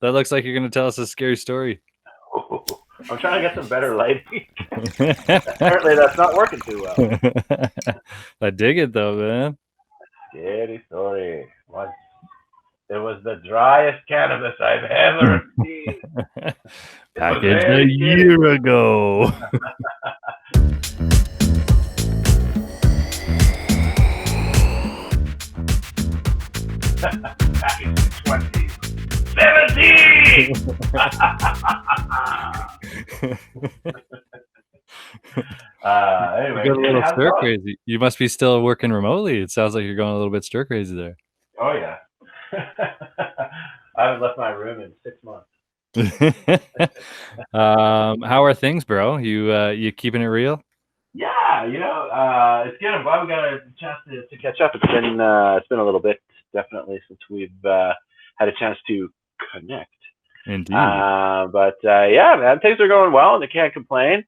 That looks like you're going to tell us a scary story. Ooh, I'm trying to get some better lighting. Apparently, that's not working too well. I dig it though, man. Scary story. Once it was the driest cannabis I've ever seen. It was Packaged a very scary. year ago. Back in 2017. You Anyway, got a dude, little how's it stir going? crazy. You must be still working remotely. It sounds like you're going a little bit stir crazy there. Oh yeah. I haven't left my room in 6 months. How are things, bro? You keeping it real? Yeah, it's good. I'm glad we got a chance to catch up. It's been a little bit, definitely, since we've had a chance to connect. Indeed. Yeah, man, things are going well, and I can't complain.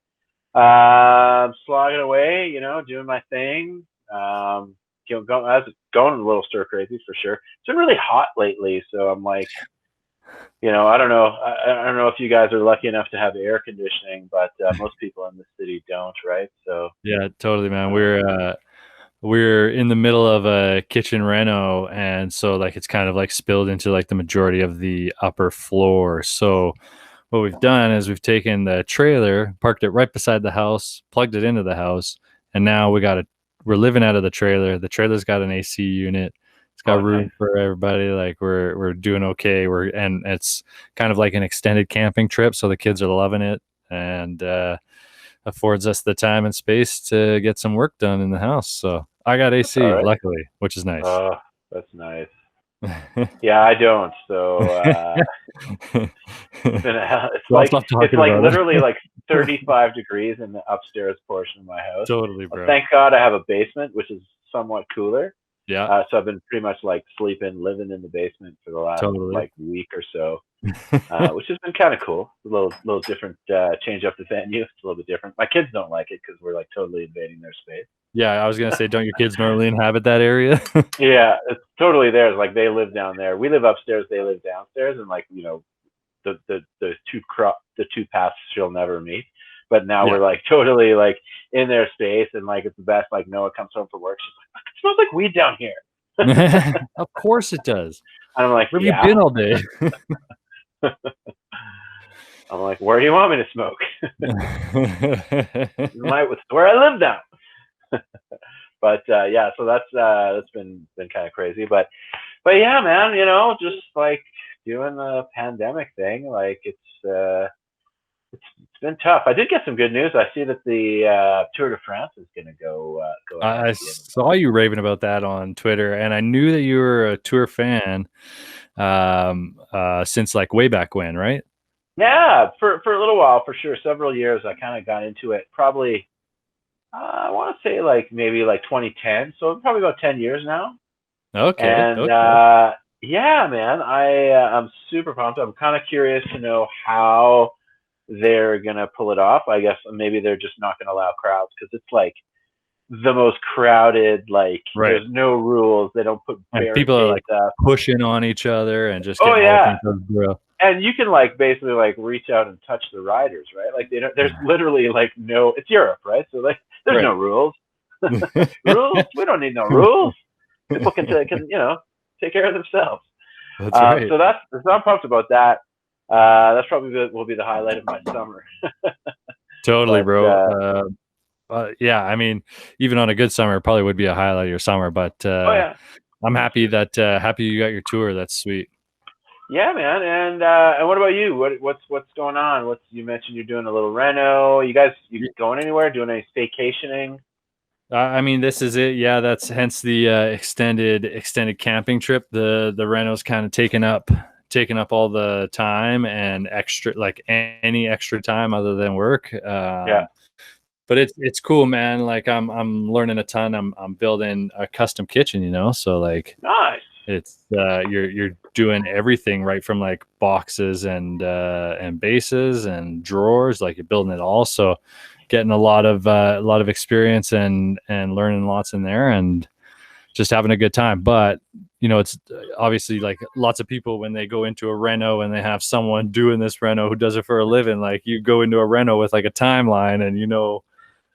Slogging away, doing my thing. I was going a little stir crazy for sure. It's been really hot lately, so I'm like, I don't know. I don't know if you guys are lucky enough to have air conditioning, but most people in the city don't, right? So, Yeah, totally, man. uh, We're in the middle of a kitchen reno, and so like it's kind of like spilled into like the majority of the upper floor. So what we've done is we've taken the trailer, parked it right beside the house, plugged it into the house, and now we're living out of the trailer. The trailer's got an AC unit. It's got oh, nice. room for everybody. Like we're doing okay. And it's kind of like an extended camping trip, so the kids are loving it, and affords us the time and space to get some work done in the house. So I got That's all AC, right. luckily, which is nice. Oh, that's nice. Yeah, I don't. So it's been it's Well, I'll like stop it's talking like about literally it. like 35 degrees in the upstairs portion of my house. Totally, Well, bro. thank God I have a basement, which is somewhat cooler. Yeah, So I've been pretty much like living in the basement for the last totally. like week or so, which has been kind of cool. A little different, change up the venue. It's a little bit different. My kids don't like it because we're like totally invading their space. Yeah, I was gonna say, don't your kids normally inhabit that area? Yeah, it's totally theirs. Like they live down there. We live upstairs. They live downstairs, and like the two paths she'll never meet. But now Yeah. we're like totally like in their space, and like it's the best. Like Noah comes home from work, she's like, "It smells like weed down here." Of course it does. And I'm like, Where have you "Yeah." been all day? I'm like, "Where do you want me to smoke?" It's where I live now. But yeah, so that's been kind of crazy. But yeah, man, just like doing the pandemic thing, like it's been tough. I did get some good news. I see that the Tour de France is going to go ahead I at the end of the saw you raving about that on Twitter, and I knew that you were a tour fan since like way back when, right? Yeah, for a little while, for sure, several years. I kind of got into it. Probably, I want to say like maybe like 2010. So probably about 10 years now. Okay, And okay. yeah, man, I'm super pumped. I'm kind of curious to know how they're gonna pull it off. I guess maybe they're just not gonna allow crowds because it's like the most crowded. Like Right. there's no rules. They don't put And people are barricades like up. pushing on each other and just Oh getting all up yeah, into the grill. and you can like basically like reach out and touch the riders, right? Like they don't. There's literally like no. It's Europe, right? So like there's Right. no rules. Rules? We don't need no rules. People can take care of themselves. That's right. So I'm pumped about that. That's probably will be the highlight of my summer. Totally, But bro. Yeah, I mean, even on a good summer, it probably would be a highlight of your summer. But oh yeah, I'm happy that happy you got your tour. That's sweet. yeah, man. And what about you? What's going on? You mentioned you're doing a little reno. You going anywhere? Doing any staycationing? I mean, this is it. Yeah, that's hence the extended camping trip. The reno's kind of taken up all the time and extra, like any extra time other than work. Yeah, But it's cool, man. Like I'm learning a ton. I'm building a custom kitchen, so like nice. it's you're doing everything right from like boxes and bases and drawers. Like you're building it all. So getting a lot of experience and learning lots in there, and just having a good time. But it's obviously like lots of people when they go into a reno and they have someone doing this reno who does it for a living. Like you go into a reno with like a timeline and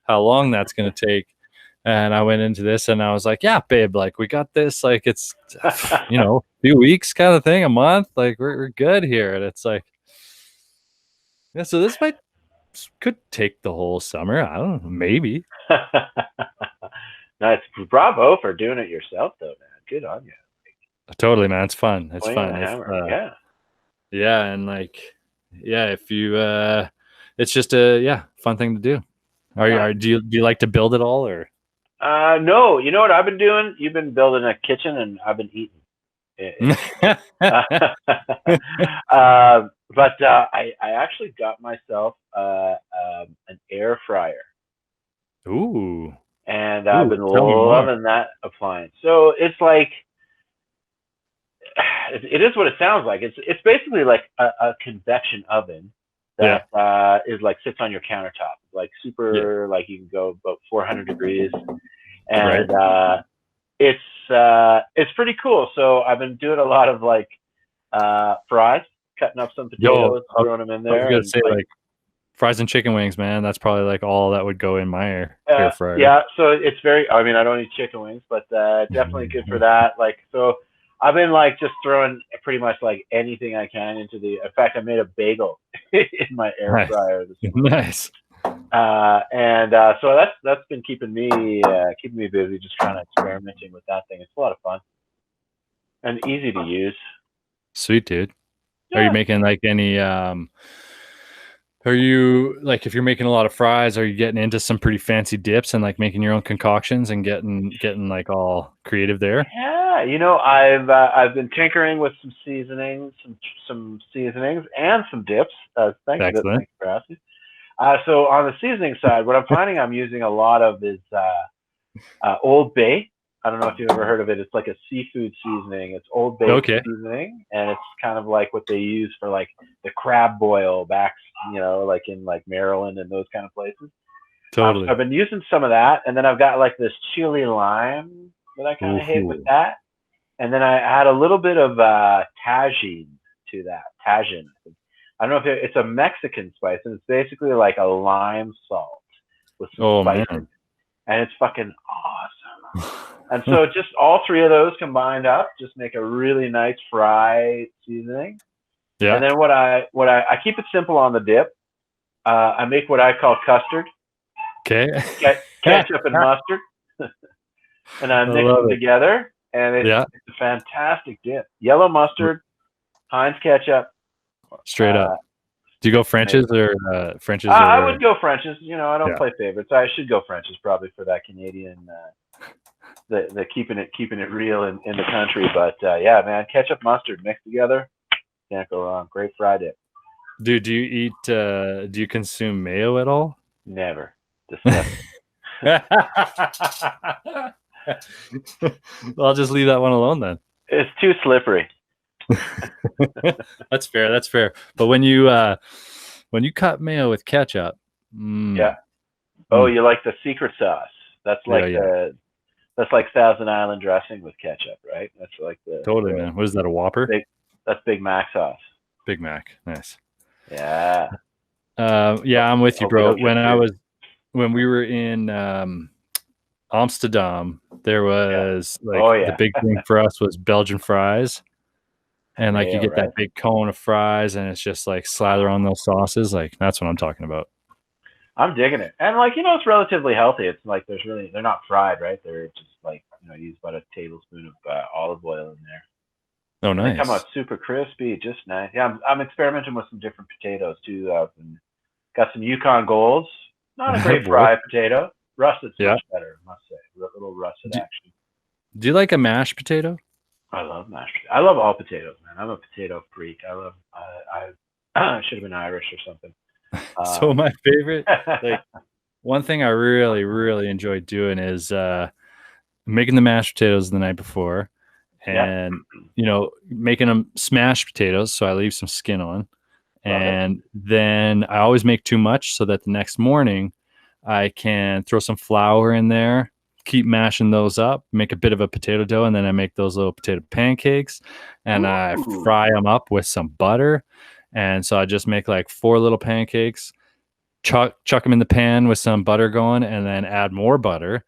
how long that's going to take. And I went into this and I was like, yeah, babe, like we got this. Like it's, a few weeks kind of thing, a month. Like we're good here. And it's like, yeah, so could take the whole summer. I don't know, maybe. Nice. Bravo for doing it yourself, though, man. Good on you. Totally, man. It's fun. It's Swinging the fun. hammer. Yeah. Yeah. And like, yeah, if you, it's just fun thing to do. Do you like to build it all or? No, you know what I've been doing? You've been building a kitchen and I've been eating. But I actually got myself an air fryer. Ooh. And I've been Tell me more. loving that appliance. So it's like, it is what it sounds like. It's basically like a convection oven that is like sits on your countertop, like super, like you can go about 400 degrees, and it's pretty cool. So I've been doing a lot of like fries, cutting up some potatoes, throwing them in there. I was gonna say like fries and chicken wings, man. That's probably like all that would go in my air fryer. Yeah, so it's very. I mean, I don't eat chicken wings, but definitely good for that. Like, so I've been like just throwing pretty much like anything I can into the. In fact, I made a bagel in my air fryer this morning. Nice. So that's been keeping me busy, just kind of experimenting with that thing. It's a lot of fun and easy to use. Sweet, dude. Yeah. Are you making like any are you like, if you're making a lot of fries, are you getting into some pretty fancy dips and like making your own concoctions and getting like all creative there? Yeah, I've been tinkering with some seasonings, some seasonings and some dips. Thanks for asking. So on the seasoning side, what I'm finding I'm using a lot of is Old Bay. I don't know if you've ever heard of it. It's like a seafood seasoning. It's Old Bay seasoning, and it's kind of like what they use for like the crab boil back, like in like Maryland and those kind of places. Totally. I've been using some of that, and then I've got like this chili lime that I kind of hate with that, and then I add a little bit of Tajin to that. Tajin. I don't know if it's a Mexican spice, and it's basically like a lime salt with some spices, man. And it's fucking awesome. And so just all three of those combined up just make a really nice fry seasoning. Yeah. And then what I keep it simple on the dip. I make what I call custard. Okay. Ketchup and mustard. And I mix them together, and it's a fantastic dip. Yellow mustard, Heinz ketchup. Straight up. Do you go French's or French's? I would go French's. I don't play favorites. I should go French's probably for that Canadian, the keeping it real in the country. But yeah, man, ketchup, mustard mixed together, can't go wrong. Great fry dip. Dude, do you consume mayo at all? Never. Disgusting. I'll just leave that one alone then. It's too slippery. That's fair. But when you cut mayo with ketchup, yeah. Oh, you like the secret sauce? That's like that's like Thousand Island dressing with ketchup, right? That's like totally, man. What is that? A Whopper? That's Big Mac sauce. Big Mac, nice. Yeah. Yeah, I'm with you, bro. When we were in Amsterdam, there was the big thing for us was Belgian fries. And like you get that big cone of fries and it's just like slather on those sauces. Like that's what I'm talking about. I'm digging it. And like, it's relatively healthy. It's like they're not fried, right? They're just like, use about a tablespoon of olive oil in there. Oh, nice. They come out super crispy, just nice. Yeah, I'm experimenting with some different potatoes too. Got some Yukon Golds. Not a great fried potato. Rusted's much better, I must say. A little rusted action. Do you like a mashed potato? I love mashed potatoes. I love all potatoes, man. I'm a potato freak. I should have been Irish or something. So my favorite, one thing I really, really enjoy doing is making the mashed potatoes the night before, and making them smashed potatoes. So I leave some skin on, and then I always make too much so that the next morning I can throw some flour in there keep mashing those up, make a bit of a potato dough, and then I make those little potato pancakes, and I Ooh. fry them up with some butter. And so I just make like 4 little pancakes, chuck them in the pan with some butter going, and then add more butter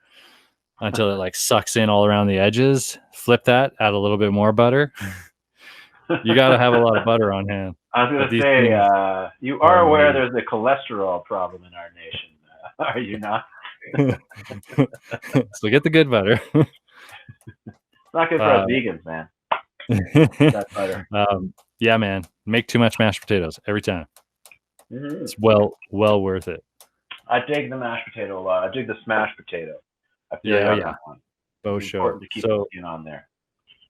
until it like sucks in all around the edges. Flip that, add a little bit more butter. You got to have a lot of butter on hand. I was But gonna these say, things you are are aware amazing. there's a cholesterol problem in our nation, are you not? So get the good butter. It's not good for us uh, vegans, man. That butter. yeah, man. Make too much mashed potatoes every time. Mm-hmm. It's well worth it. I dig the mashed potato a lot. I dig the smashed potato. I feel you Yeah, on yeah. that one. Faux It's show. important to keep the skin on there.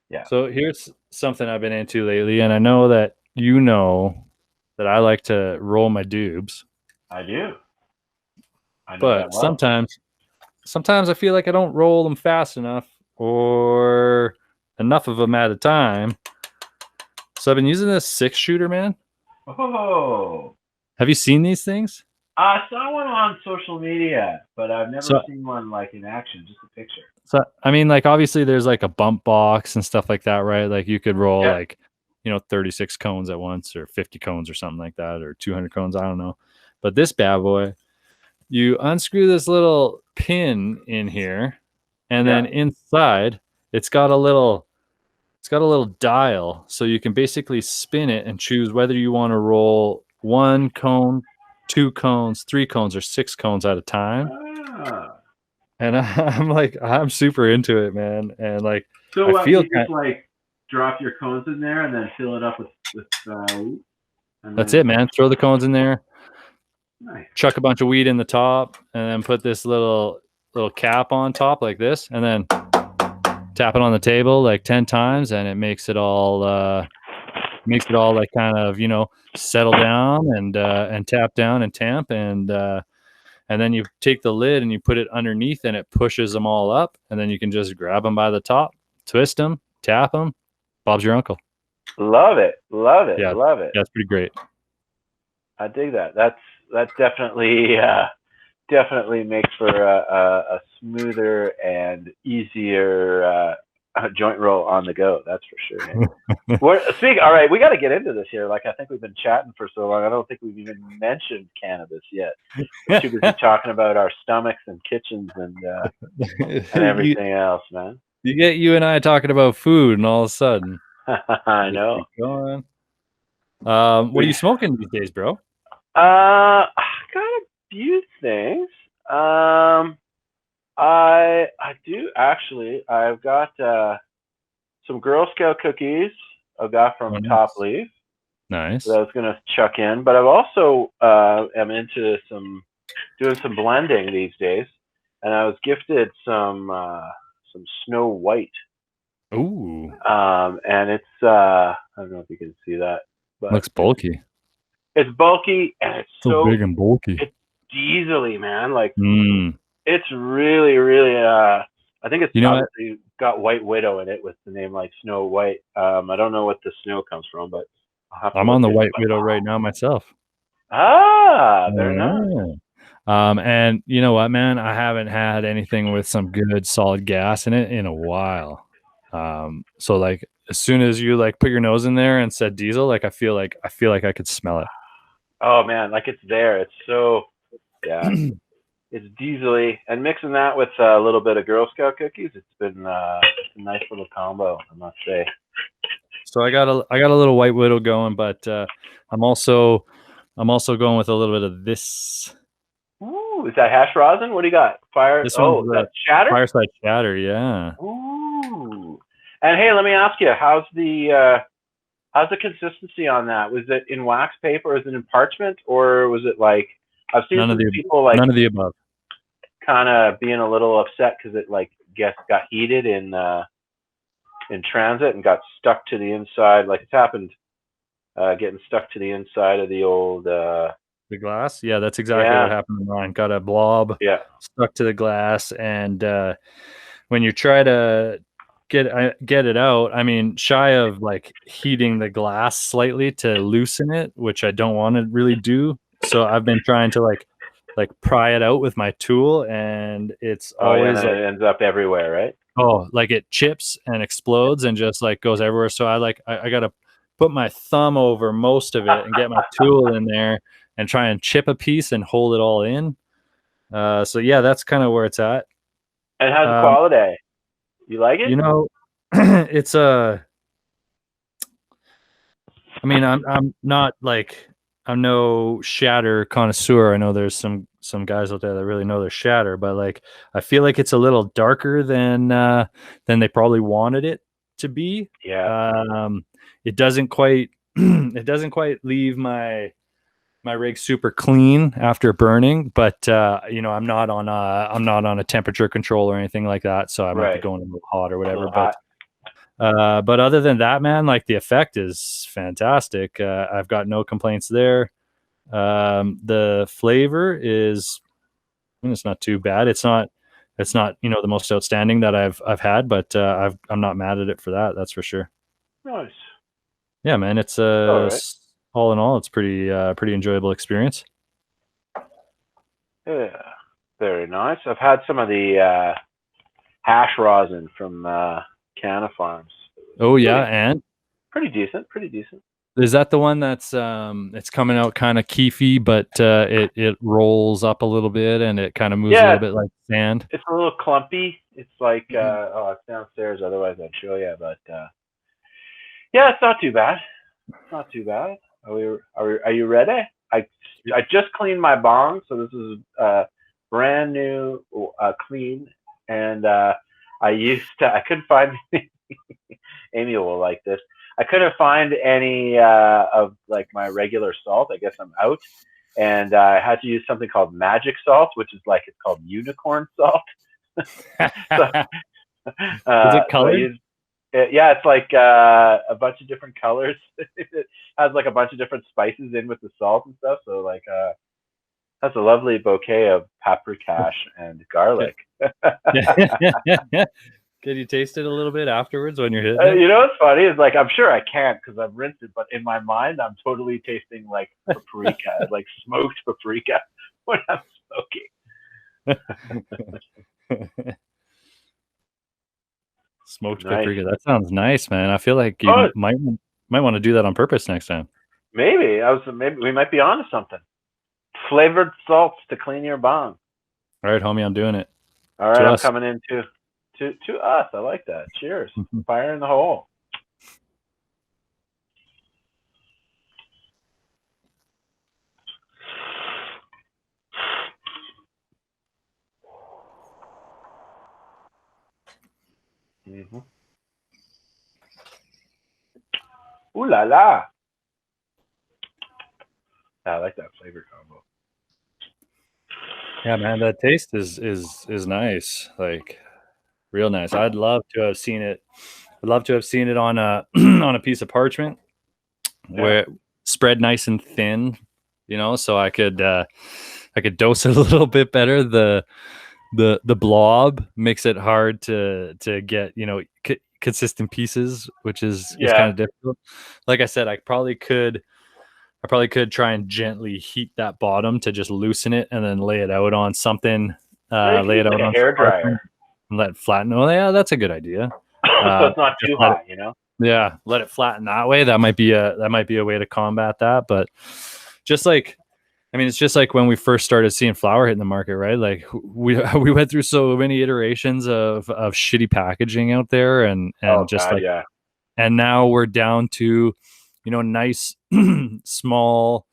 Yeah, So here's something I've been into lately, and I know that you know that I like to roll my dubs, I do. I know that but well. sometimes I feel like I don't roll them fast enough or enough of them at a time. So I've been using this 6-shooter, man. Oh, Have you seen these things? I saw one on social media, but I've never So seen one like in action. Just a picture. So I mean, like obviously there's like a bump box and stuff like that, right? Like you could roll Yeah. like 36 cones at once or 50 cones or something like that or 200 cones, I don't know. But this bad boy, you unscrew this little pin in here, and Yeah. then inside it's got a little dial, so you can basically spin it and choose whether you want to roll 1 cone, 2 cones, 3 cones, or 6 cones at a time. Ah. And I'm super into it, man. And like So I what? feel You just like drop your cones in there and then fill it up with and that's then it, man. Throw the cones in there, nice. chuck a bunch of weed in the top, and then put this little cap on top like this, and then tap it on the table like 10 times, and it makes it all like kind of settle down and tap down and tamp, and then you take the lid and you put it underneath, and it pushes them all up, and then you can just grab them by the top, twist them, tap them. Bob's your uncle. Love it. Love it. Yeah, Love it. that's pretty great. I dig that. That definitely makes for a smoother and easier joint roll on the go. That's for sure, man. All right, we got to get into this here. Like I think we've been chatting for so long. I don't think we've even mentioned cannabis yet. We're too busy talking about our stomachs and kitchens and everything else, man. You get you and I talking about food, and all of a sudden, I just know. keep going. What are you smoking these days, bro? I got a few things. I do actually. I've got some Girl Scout cookies I got from Top Leaf Nice. that I was gonna chuck in, but I've also am into doing some blending these days, and I was gifted some Snow White. Ooh, And it's I don't know if you can see that, but looks bulky. it's bulky and it's So big and bulky. it's diesely, man. Like Mm. it's really, really. I think it's What? obviously got White Widow in it with the name like Snow White. I don't know what the snow comes from, but I'll have to I'm look on the into White it. Widow right now myself. Very nice. And you know what, man? I haven't had anything with some good solid gas in it in a while. So like as soon as you like put your nose in there and said diesel, like I feel like I could smell it. Oh man, like it's there. It's so yeah. It's diesely, and mixing that with a little bit of Girl Scout cookies, it's been a nice little combo, I must say. So I got a little White Widow going, but I'm also going with a little bit of this. Ooh, is that hash rosin? What do you got? This one's That shatter? Fireside Chatter, yeah. Ooh. And hey, let me ask you, how's the consistency on that? Was it in wax paper? Was it in parchment, or was it like I've seen some people like none of the above. kind of being a little upset because it like got heated in transit and got stuck to the inside. Like it's happened, getting stuck to the inside of the old the glass. Yeah, that's exactly what happened to mine. Got a blob stuck to the glass, and when you try to get it out, I mean, shy of like heating the glass slightly to loosen it, which I don't want to really do. So I've been trying to like like pry it out with my tool, and it's Oh yeah, and always then like, it ends up everywhere, right? oh, like it chips and explodes and just like goes everywhere. So I gotta put my thumb over most of it and get my tool in there and try and chip a piece and hold it all in. So yeah, that's kind of where it's at. And how's the Um, quality? You like it? you know, it's a. I mean, I'm not like, I'm no shatter connoisseur. I know there's some guys out there that really know their shatter, but like I feel like it's a little darker than they probably wanted it to be. Yeah. Um, it doesn't quite it doesn't quite leave my rig super clean after burning, but I'm not on a temperature control or anything like that, so I might be Right. going a little hot or A whatever. little hot. But other than that, man, like the effect is fantastic. I've got no complaints there. The flavor is, I mean, it's not too bad. It's not, the most outstanding that I've had, but I'm not mad at it for that. That's for sure. Nice. Yeah, man. It's All right. all in all, it's pretty enjoyable experience. Yeah. Very nice. I've had some of the hash rosin from Canna Farms. Oh yeah, Pretty, and pretty decent. Pretty decent. is that the one that's it's coming out kind of keefy, but it rolls up a little bit and it kind of moves a Yeah, little bit like sand? it's a little clumpy. It's like Mhm. oh, it's downstairs. Otherwise, I'd show you. But yeah, it's not too bad. Not too bad. Are you ready? I just cleaned my bong, so this is brand new, clean, and I couldn't find Amy will like this. I couldn't find any of like my regular salt. I guess I'm out, and I had to use something called magic salt, which is like it's called unicorn salt. So Is it so I colored? used yeah, it's like a bunch of different colors. It has like a bunch of different spices in with the salt and stuff. So like has a lovely bouquet of paprikash and Yeah. garlic. Can you taste it a little bit afterwards when you're hitting it? You know what's funny is like I'm sure I can't because I've rinsed it, but in my mind I'm totally tasting like paprika, like smoked paprika when I'm Smoked smoking. Nice. paprika. That sounds nice, man. I feel like Oh, you might want to do that on purpose next time. maybe we might be onto something. Flavored salts to clean your bong. All right, homie, I'm doing it. All right, To I'm us. coming in to us. I like that. Cheers. Fire in the hole. Mm-hmm. Ooh la la. I like that flavor combo. Yeah, man, that taste is nice. Like real nice. I'd love to have seen it. I'd love to have seen it on a on a piece of parchment Yeah. where it spread nice and thin, so I could dose it a little bit better. The blob makes it hard to get, consistent pieces, which is kind Yeah. of difficult. Like I said, I probably could try and gently heat that bottom to just loosen it and then lay it out on something, Or you can lay use it like out a on some hair dryer, parchment and let it flatten. Oh yeah, that's a good idea. so it's not Just too let it, hot. You know. yeah, let it flatten that way. That might be a way to combat that. But just like, I mean, it's just like when we first started seeing flour hitting the market, right? Like we went through so many iterations of shitty packaging out there, and Oh just God, like, yeah. and now we're down to, nice small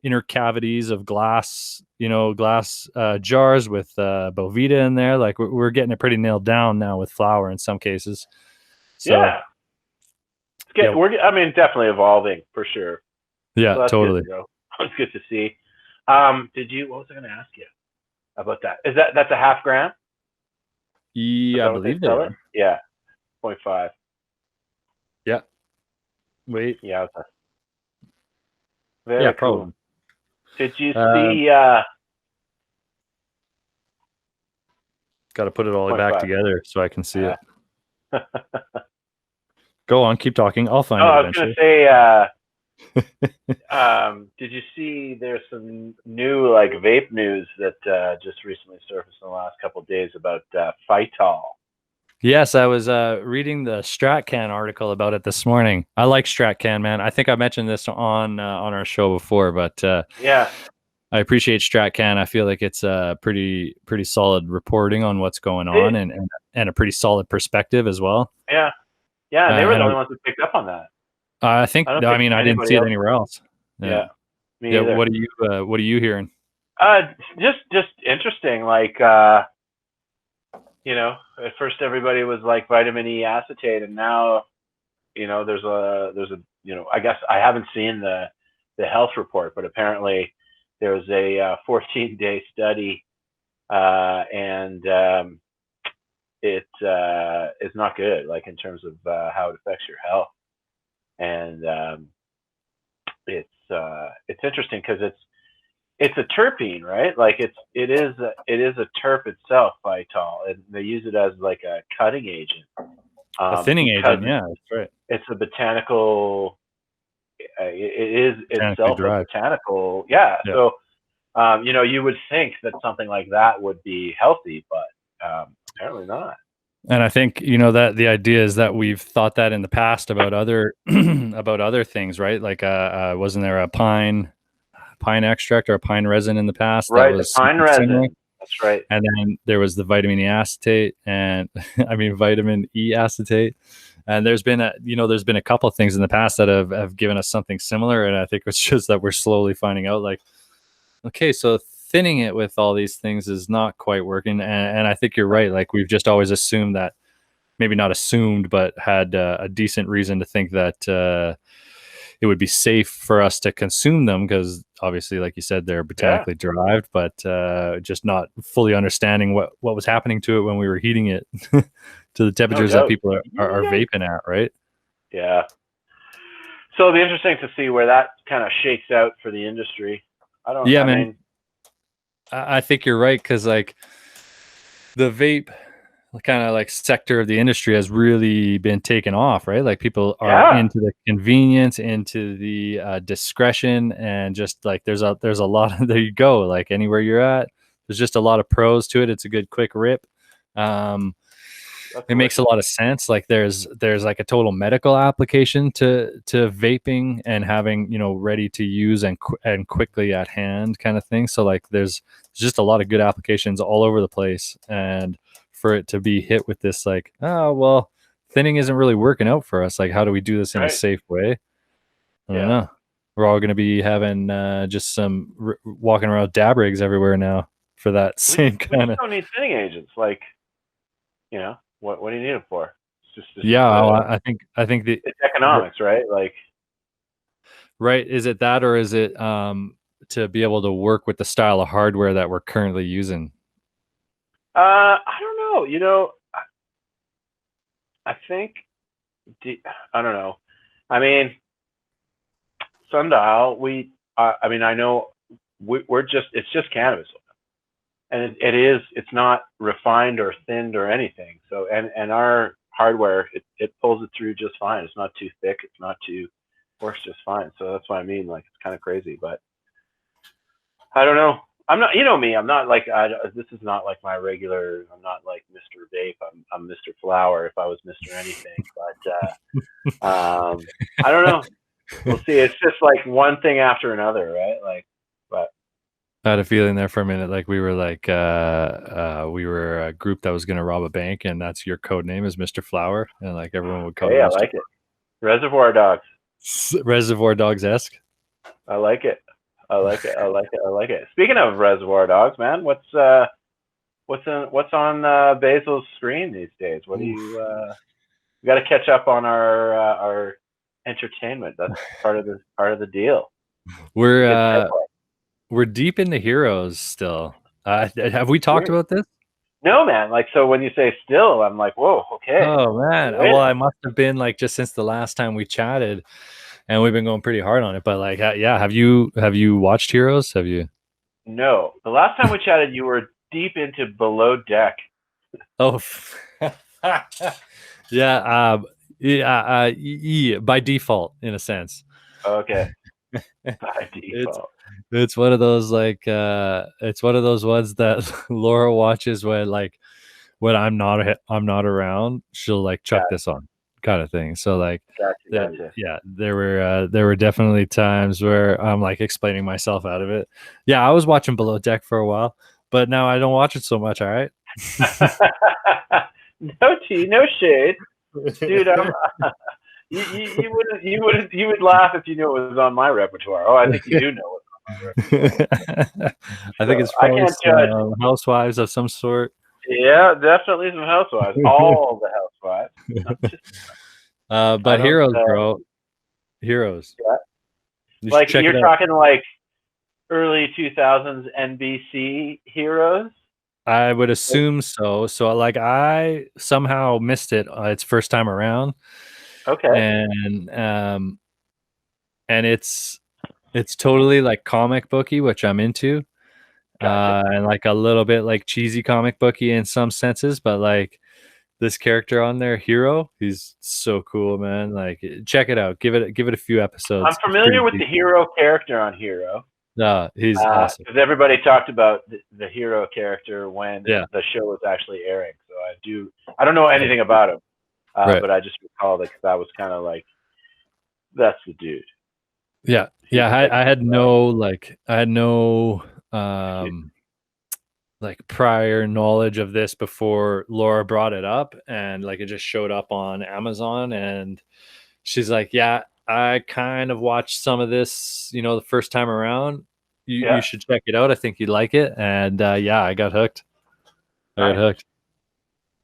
inner cavities of glass, glass jars with Bovita in there. Like we're getting it pretty nailed down now with flour in some cases. So Yeah. yeah, I mean, definitely evolving for sure. yeah, So that's good totally. to go. That's good to see. Did you? What was I going to ask you about that? That's a half gram? Is Yeah, I that what they believe they sell it? are. Yeah, 0.5. Yeah. Wait. Yeah, Yeah, very cool. probably. Did you Um, see Got to put it all point back five? together so I can see Uh, it. Go on, keep talking. I'll oh, find it I was gonna eventually. say Did you see there's some new like vape news that just recently surfaced in the last couple of days about Phytol? Yes, I was reading the StratCan article about it this morning. I like StratCan, man. I think I mentioned this on our show before, but Yeah, I appreciate StratCan. I feel like it's pretty solid reporting on what's going on, they, and a pretty solid perspective as well. yeah, yeah, and they were And the only ones that picked up on that. I think, I don't I think mean, I didn't anybody see it else. anywhere else. Yeah, Yeah, me yeah. either. What are you hearing? Just interesting. Like, at first everybody was like vitamin E acetate, and now there's a I guess I haven't seen the health report, but apparently there was a 14-day study, and it is not good, like in terms of how it affects your health, and it's interesting because it's a terpene, right? Like it is a terp itself, Vital, and they use it as like a cutting agent, A thinning because agent. Yeah, that's right. it's a botanical. It is Botanically itself a derived. botanical. Yeah, Yeah. so you would think that something like that would be healthy, but apparently not. And I think, that the idea is that we've thought that in the past about other about other things, right? Like wasn't there a pine extract or a pine resin in the past that Right, the was pine something similar? resin. That's right. And then there was the vitamin E acetate and I mean vitamin E acetate. And there's been a couple of things in the past that have given us something similar. And I think it's just that we're slowly finding out like, okay, so thinning it with all these things is not quite working. And I think you're right. Like we've just always assumed that, maybe not assumed, but had a decent reason to think that it would be safe for us to consume them because obviously, like you said, they're Yeah, botanically derived, but just not fully understanding what was happening to it when we were heating it to the no temperatures that doubt. people are vaping at, right? Yeah. So it'll be interesting to see where that kind of shakes out for the industry. Yeah, I man. mean, I think you're right because like the vape kind of like sector of the industry has really been taken off, right? Like people are yeah, into the convenience, into the discretion, and just like there's a lot of there you go. Like anywhere you're at, there's just a lot of pros to it. It's a good quick rip. Um, that's it the way. makes a lot of sense. Like there's like a total medical application to vaping and having ready to use and quickly at hand kind of thing. So like there's just a lot of good applications all over the place, and for it to be hit with this like, oh well, thinning isn't really working out for us. Like how do we do this in a Right. safe way? I don't Yeah. know. We're all going to be having just some walking around dab rigs everywhere now for that We just same we kind just of. don't need thinning agents. Like, what do you need them for? It's Yeah, just I think the it's economics, right? Like, right. Is it that, or is it to be able to work with the style of hardware that we're currently using? I don't know. I think I don't know. I mean, sundial. I mean, I know we're just it's just cannabis, and it's not refined or thinned or anything. So and our hardware it pulls it through just fine. It's not too thick. It's not too works just fine. So that's what I mean. Like it's kind of crazy, but I don't know. I'm not. You know me. I'm not like. This is not like my regular. I'm not like Mr. Vape. I'm Mr. Flower. If I was Mr. Anything, but I don't know. We'll see. It's just like one thing after another, right? Like, but I had a feeling there for a minute, like we were a group that was going to rob a bank, and that's your code name is Mister Flower, and like everyone would call hey, you I Mister like it. Reservoir Dogs. Reservoir Dogs esque. I like it. I like it. I like it. I like it. Speaking of Reservoir Dogs, man, what's on Basil's screen these days? What do you? We got to catch up on our entertainment. That's part of the deal. We're Good uh, segue. we're deep in the heroes still. Have we talked about this? No, man. Like, so when you say still, I'm like, whoa, okay. Oh man, Wait. well I must have been like just since the last time we chatted, and we've been going pretty hard on it. But like, yeah, have you watched Heroes? Have you? No. The last time we chatted, you were deep into Below Deck. Oh, yeah, yeah, by default, in a sense. Okay. By It's default. it's one of those like it's one of those ones that Laura watches when I'm not around, she'll like chuck Got, this on kind of thing. So like gotcha. Gotcha. yeah, there were definitely times where I'm like explaining myself out of it. Yeah, I was watching Below Deck for a while, but now I don't watch it so much, all right? No tea, no shade, dude. You would laugh if you knew it was on my repertoire. Oh, I think you do know what's on my repertoire. I think So it's I probably can't judge. some housewives of some sort. Yeah, definitely some housewives. All the housewives. Not just I But don't. Heroes, bro, Heroes. Yeah. You should Like check it you're out. talking like early 2000s NBC heroes. I would Like, assume so. So like I somehow missed it its first time around, okay, and it's totally like comic booky, which I'm into, gotcha. and like a little bit like cheesy comic booky in some senses, but like this character on there, Hero, he's so cool, man. Like check it out. Give it a few I'm episodes. It's familiar pretty with deep. the hero character on Hero. He's awesome. Because everybody talked about the hero character when Yeah. the show was actually airing. So I do. I don't know anything about him, Right. but I just recall that because I was kind of like, that's the dude. Yeah. He Yeah. was like, I had no um like prior knowledge of this before Laura brought it up, and like it just showed up on Amazon, and she's like, "Yeah, I kind of watched some of this, the first time around. You yeah, should check it out. I think you'd like it." And yeah, I got hooked. I got nice. hooked.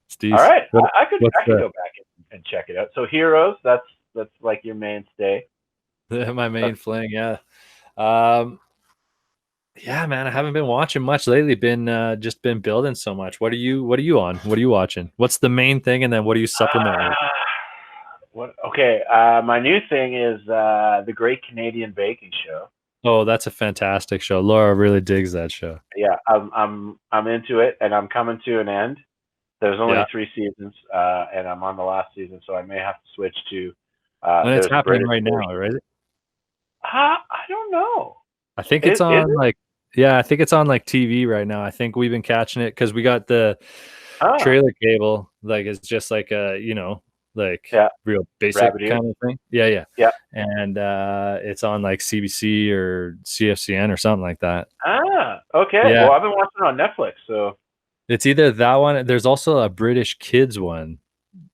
It's All decent. right, What's I could go back and check it out. So heroes, that's like your mainstay. my main That's, fling? Yeah. Um, yeah, man, I haven't been watching much lately. Been just been building so much. What are you on? What are you watching? What's the main thing, and then what do you supplement with? uh, what? Okay, my new thing is the Great Canadian Baking Show. Oh, that's a fantastic show. Laura really digs that show. Yeah, I'm into it, and I'm coming to an end. There's only Yeah. 3 seasons, and I'm on the last season, so I may have to switch to. And it's There's a happening British right now, version. right? I don't know. I think it's Is on it? like yeah, I think it's on like TV right now. I think we've been catching it because we got the Ah, trailer cable. Like it's just like like yeah, real basic rabbit ears. kind of thing. Yeah, yeah. Yeah. And it's on like CBC or CFCN or something like that. Ah, okay. Yeah. Well, I've been watching it on Netflix, so It's either that one. There's also a British kids one,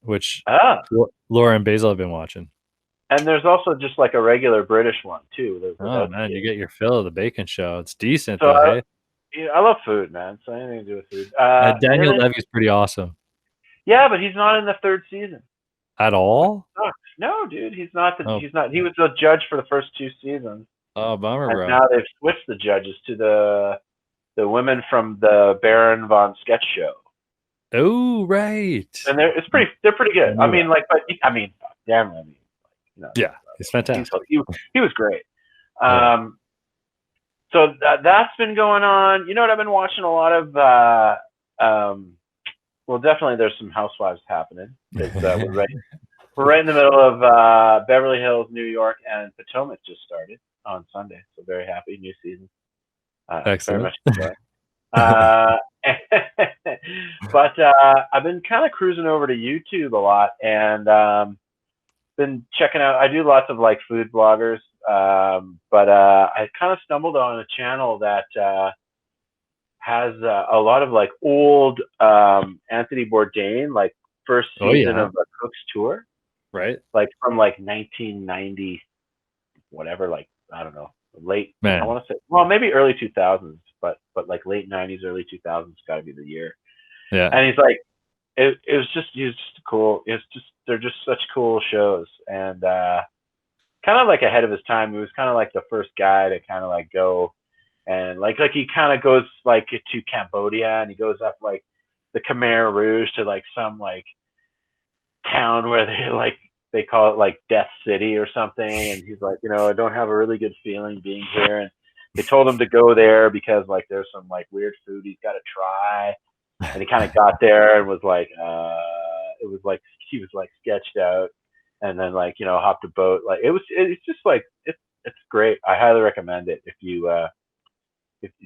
which ah, Laura and Basil have been watching. and there's also just like a regular British one too, Oh without the man, you kids. get your fill of the bacon show. It's decent So though, hey? I love food, man. So anything to do with food. And Daniel then Levy's pretty awesome. yeah, but he's not in the third season. At Which all? sucks. No, dude, he's not. Oh, He's not. He was the judge for the first 2 seasons, oh, bummer, and bro. now they've switched the judges to the women from the Baron von Sketch show, Oh, right. and they're pretty I good. I knew that. mean, like, but I mean, damn, I mean, Yeah, he's he's fantastic. he was great. Yeah. Um, so that's been going on. You know what? I've been watching a lot of. Well, definitely, there's some Housewives happening because we're right in the middle of Beverly Hills, New York, and Potomac just started on Sunday. So very happy, new season. Very Excellent. much enjoy. Uh, but I've been kind of cruising over to YouTube a lot and been checking out. I do lots of like food bloggers, but I kind of stumbled on a channel that has a lot of like old Anthony Bourdain, like first Oh season yeah. of a Cook's Tour, Right. like from like 1990, whatever, like I don't know, late. I Man. want to say, well, maybe early 2000s, but like late 90s, early 2000s got to be the year. Yeah. And he's like, it was just cool. It's just they're just such cool shows, and kind of like ahead of his time. He was kind of like the first guy to kind of like go and like he kind of goes like to Cambodia, and he goes up like the Khmer Rouge to like some like town where they call it like Death City or something, and he's like, I don't have a really good feeling being here, and they told him to go there because like there's some like weird food he's got to try, and he kind of got there and was like, it was like he was like sketched out, and then like hopped a boat. Like it's just like it's great. I highly recommend it if you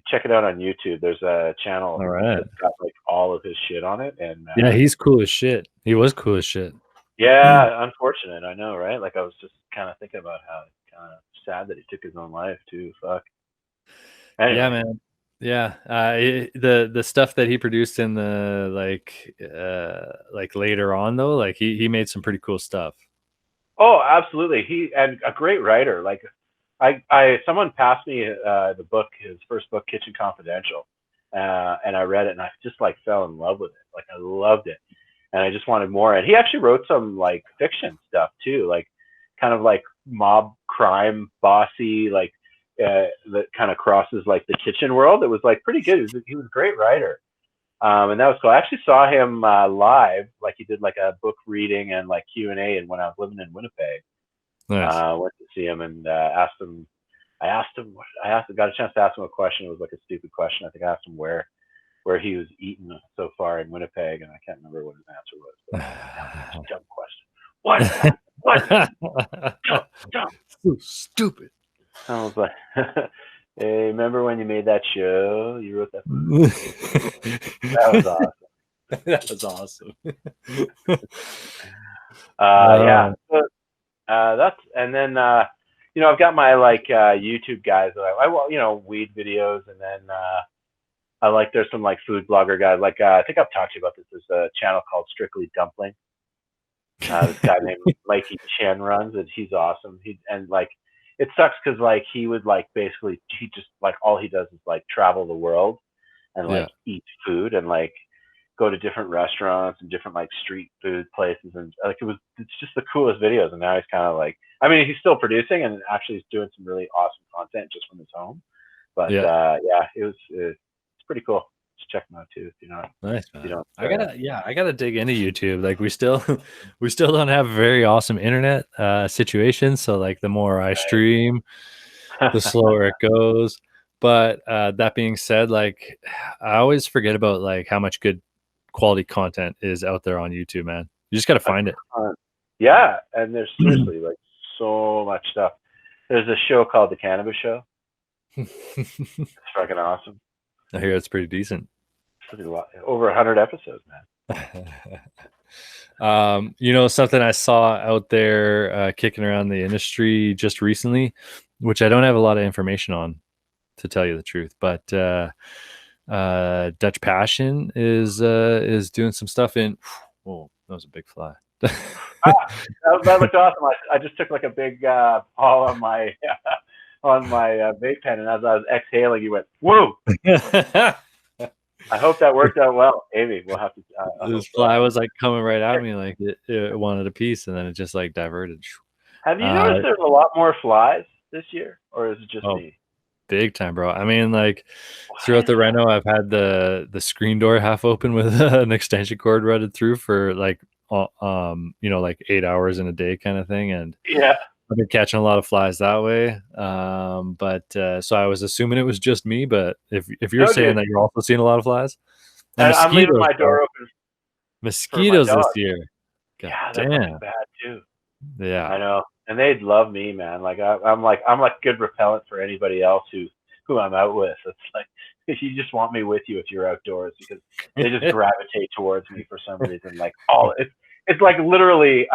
check it out on YouTube. There's a channel All right. that's got like all of his shit on it, and Yeah, he's cool as shit. He was cool as shit. yeah, unfortunate. I know, right? Like I was just kind of thinking about how kind of sad that he took his own life too. Fuck. Yeah, Anyway. man. Yeah, the stuff that he produced in the like later on though, like he made some pretty cool stuff. Oh, absolutely. He and a great writer. Like I someone passed me the book, his first book, Kitchen Confidential, and I read it and I just like fell in love with it. Like I loved it, and I just wanted more. And he actually wrote some like fiction stuff too, like kind of like mob crime, bossy, like that kind of crosses like the kitchen world. It was like pretty good. He was a great writer. And that was cool. I actually saw him live, like he did like a book reading and like Q&A, and when I was living in Winnipeg, Nice. went to see him and asked him. Got a chance to ask him a question. It was like a stupid question. I think I asked him where he was eaten so far in Winnipeg, and I can't remember what his answer was. But I was like, that was such a dumb question. What? What? Dumb, dumb. So stupid. I was like, hey, remember when you made that show? You wrote that book. That was awesome. That was awesome. Yeah. So, that's and then I've got my like YouTube guys that weed videos, and then I like there's some like food blogger guys like I think I've talked to you about this. There's a channel called Strictly Dumpling. This guy named Mikey Chen runs it. He's awesome. And like it sucks because like he would like basically he just like all he does is like travel the world and Yeah. like eat food and like go to different restaurants and different like street food places, and like it's just the coolest videos. And now he's kind of like, I mean, he's still producing and actually he's doing some really awesome content just from his home. But Yeah. yeah, it's pretty cool. Just check him out too if Nice, you man. don't I gotta dig into YouTube. Like we still we still don't have a very awesome internet situation. So like the more I stream, the slower it goes. But that being said, like I always forget about like how much good quality content is out there on YouTube, man. You just gotta a find it. ton. Yeah, and there's seriously like so much stuff. There's a show called The Cannabis Show. I It's fucking awesome. hear it's pretty decent. It's a lot, over 100 episodes, man. Something I saw out there kicking around the industry just recently, which I don't have a lot of information on, to tell you the truth, but Dutch Passion is doing some stuff in. Oh, that was a big fly. That looked awesome. I just took like a big haul on my on my vape pen, and as I was exhaling, you went, "Whoa!" I hope that worked out well, Amy. We'll have to. This fly was like coming right at me, like it wanted a piece, and then it just like diverted. Have you Uh, noticed there's a lot more flies this year, or is it just oh, me? big time, bro. I mean, like Why throughout is the that? reno, I've had the screen door half open with an extension cord running through for like like 8 hours in a day kind of thing, and Yeah. I've been catching a lot of flies that way. But so I was assuming it was just me, but if you're No, saying dude. that you're also seeing a lot of flies and And I'm leaving mosquitoes, my bro. door open for my Mosquitoes this dog. year. God Yeah, they're fucking damn. bad too. Yeah. I know, and they'd love me, man. Like I'm like good repellent for anybody else who I'm out with. It's like if you just want me with you if you're outdoors, because they just gravitate towards me for some reason. Like all it's like literally.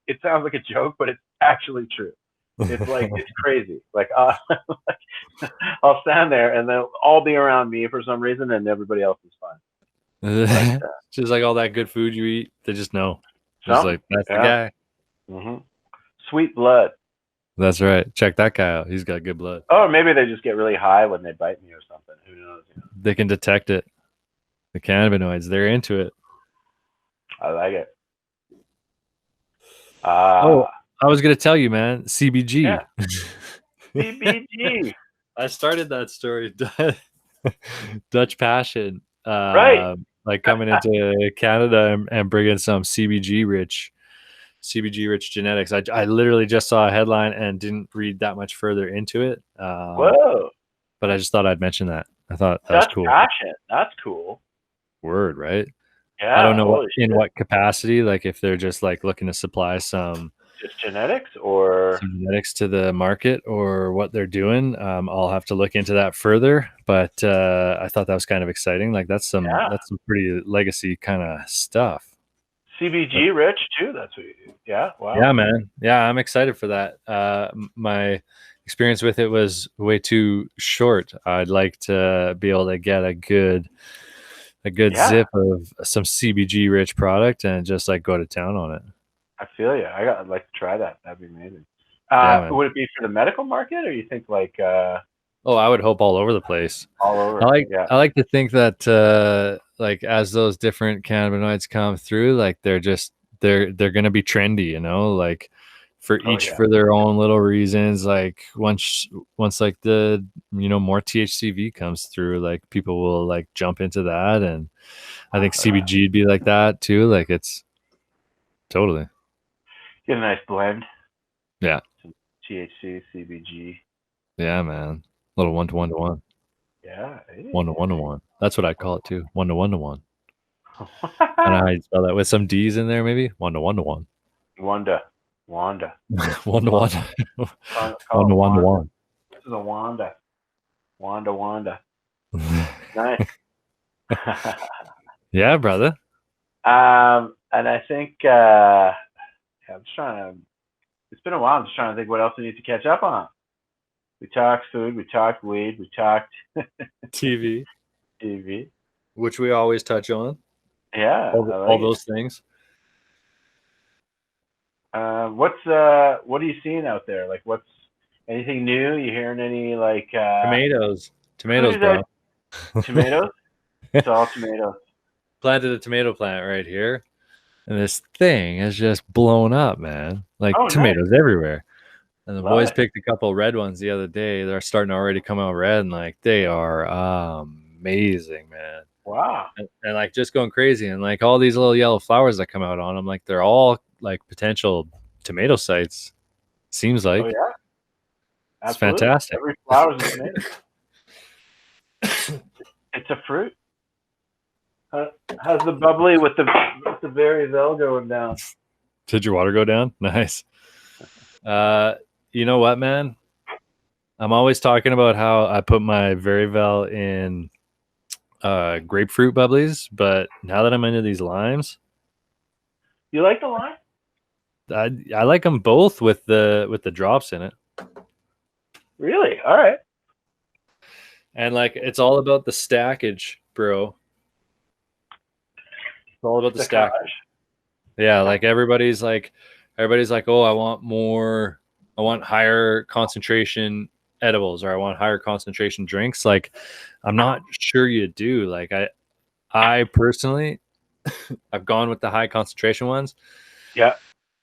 It sounds like a joke, but it's actually true. It's like it's crazy. Like, I'll stand there and they'll all be around me for some reason, and everybody else is fine. But Just like all that good food you eat, they just know. Just something, like that's the yeah. guy. Sweet blood. That's right. Check that guy out. He's got good blood. Oh, maybe they just get really high when they bite me or something. Who knows? They can detect it. The cannabinoids, they're into it. I like it. Oh, I was gonna tell you, man. CBG. Yeah. CBG. I started that story. Dutch Passion. Right. Like coming into Canada and bringing some CBG rich genetics. I literally just saw a headline and didn't read that much further into it. Whoa. But I just thought I'd mention that. I thought that was Dutch cool. passion. That's cool. Word, right? I don't Yeah, know holy in shit. what capacity, like if they're just like looking to supply Just genetics or some genetics to the market or what they're doing. I'll have to look into that further. But I thought that was kind of exciting. Like yeah, that's some pretty legacy kind of stuff. But CBG rich too. That's what. Yeah, wow. yeah, man. Yeah, I'm excited for that. My experience with it was way too short. I'd like to be able to get a good Yeah, zip of some CBG rich product and just like go to town on it. I feel you. I'd like to try that. That'd be amazing. Yeah, man. Would it be for the medical market, or you think like Oh, I would hope all over the place. all over? Yeah. I like to think that like as those different cannabinoids come through, like they're gonna be trendy, you know, like Oh each yeah. for their own little reasons. Like once like the more THCV comes through, like people will like jump into that, and I think CBG would be like that too. Like it's totally Get a nice blend. yeah Some THC, CBG. yeah man. Little 1 to 1 to 1, Yeah. 1 to 1 to 1. That's what I call it too. 1 to 1 to 1. I don't know how you spell that with some D's in there, maybe 1 to 1 to 1. Wanda. Wanda. 1 to 1. Wanda. Call One to it one to Wanda. one. This is a Wanda. Wanda. Nice. Yeah, brother. And I think I'm just trying to. It's been a while. I'm just trying to think what else we need to catch up on. We talked food. We talked weed. We talked TV, TV. which we always touch on. Yeah, I All like it. those things. What are you seeing out there? Like, what's anything new? You hearing any like Tomatoes, who's out bro. tomatoes? It's all tomatoes. Planted a tomato plant right here, and this thing has just blown up, man. Like Oh, nice. tomatoes everywhere. And the Love boys it. picked a couple red ones the other day. They're starting to already come out red, and like they are amazing, man. Wow. And like just going crazy, and like all these little yellow flowers that come out on them, like they're all like potential tomato sites. Seems Oh like yeah, it's absolutely. fantastic. Every flower is a tomato. It's a fruit. How's the bubbly with the very well going down? Did your water go down? Nice. Uh, you know what, man? I'm always talking about how I put my Veryvel in grapefruit bubblies, but now that I'm into these limes, You like the lime? I like them both with the drops in it. Really? All right. And like it's all about the stackage, bro. It's all about the stack. Stackage. Yeah, like everybody's like, "Oh, I want higher concentration edibles or I want higher concentration drinks." Like I'm not sure you do. Like I personally I've gone with the high concentration ones, Yeah.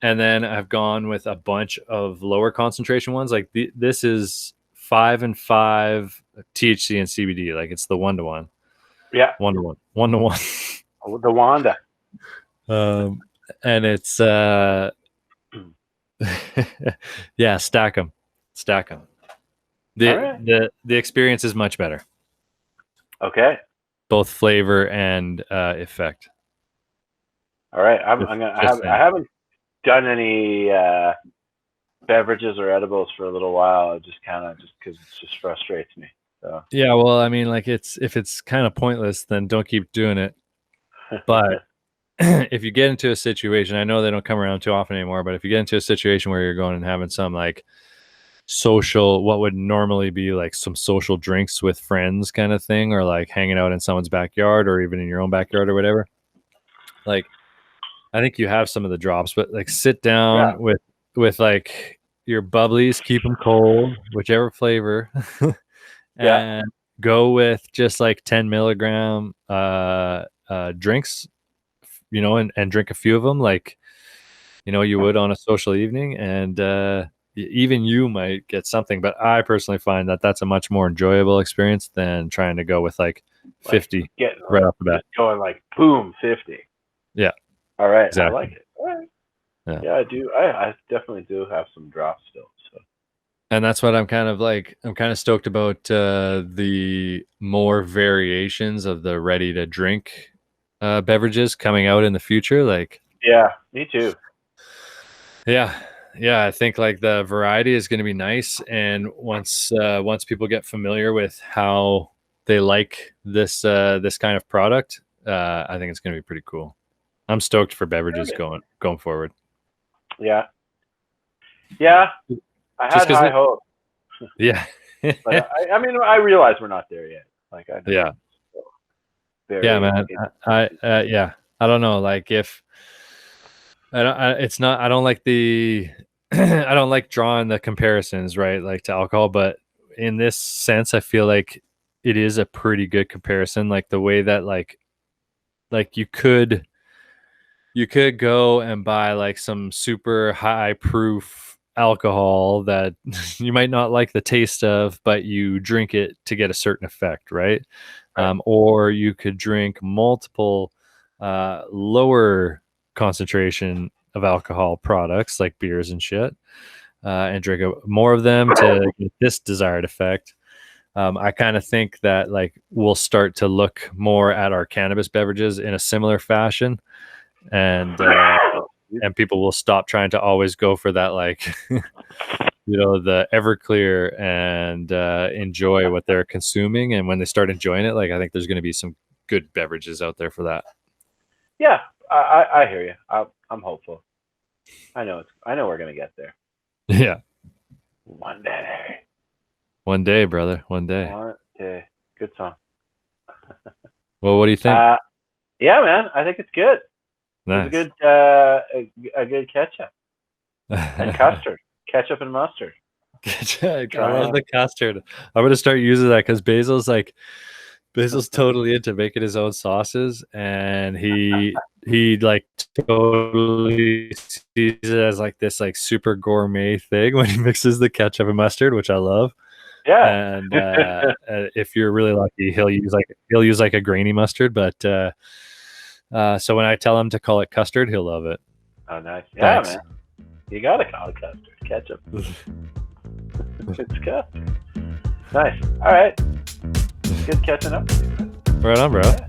and then I've gone with a bunch of lower concentration ones. Like this is 5 and 5 THC and CBD. Like it's the 1 to 1, Yeah. 1 to 1, 1 to 1. Oh, the Wanda. And it's yeah, stack them. All right. The experience is much better, Okay. both flavor and effect. All right. Just, I saying. haven't done any beverages or edibles for a little while. It just kind of just because it just frustrates me. So. Yeah, well, I mean, like if it's kind of pointless, then don't keep doing it. But if you get into a situation, I know they don't come around too often anymore, but if you get into a situation where you're going and having some like social, what would normally be like some social drinks with friends kind of thing, or like hanging out in someone's backyard or even in your own backyard or whatever, like I think you have some of the drops, but like sit Yeah. down with like your bubblies, keep them cold, whichever flavor, Yeah. and go with just like 10 milligram drinks, and drink a few of them, like you would on a social evening, and even you might get something. But I personally find that that's a much more enjoyable experience than trying to go with like Like 50 getting right like off the bat. just going like boom 50. Yeah, All right. I like exactly. it. All right. Yeah. Yeah, I do. I definitely do have some drops still. So. And that's what I'm kind of stoked about, the more variations of the ready to drink beverages coming out in the future. Like, Yeah, me too. yeah, yeah, I think like the variety is going to be nice, and once people get familiar with how they like this kind of product, I think it's going to be pretty cool. I'm stoked for beverages going forward. Yeah, yeah. I Just had because high it, hopes, yeah, but I mean, I realize we're not there yet. Like I know, yeah, it's still yeah, very. man. Yeah, I don't know. Like if it's not. I don't like the. I don't like drawing the comparisons, right? Like to alcohol, but in this sense, I feel like it is a pretty good comparison. Like the way that like you could go and buy like some super high proof alcohol that you might not like the taste of, but you drink it to get a certain effect, right? Right. Or you could drink multiple lower concentration of alcohol products like beers and shit, and drink more of them to get this desired effect. I kind of think that like we'll start to look more at our cannabis beverages in a similar fashion, and people will stop trying to always go for that like the Everclear and enjoy what they're consuming. And when they start enjoying it, like I think there's going to be some good beverages out there for that. Yeah, I hear you. I'm hopeful. I know we're gonna get there Yeah, one day. one day, brother, one day. One day. Good song. Well, what do you think? Yeah, man. I think it's good. It was Nice. a good a good ketchup and custard, ketchup and mustard. I love the custard. I'm gonna start using that because Basil's totally into making his own sauces, and he like totally sees it as like this like super gourmet thing when he mixes the ketchup and mustard, which I love. Yeah. And if you're really lucky, he'll use like a grainy mustard. But so when I tell him to call it custard, he'll love it. Oh, nice. Yeah, Thanks. man. You gotta call it custard. Ketchup. It's custard. Nice. All right. Good catching up. Right on, bro. Yeah.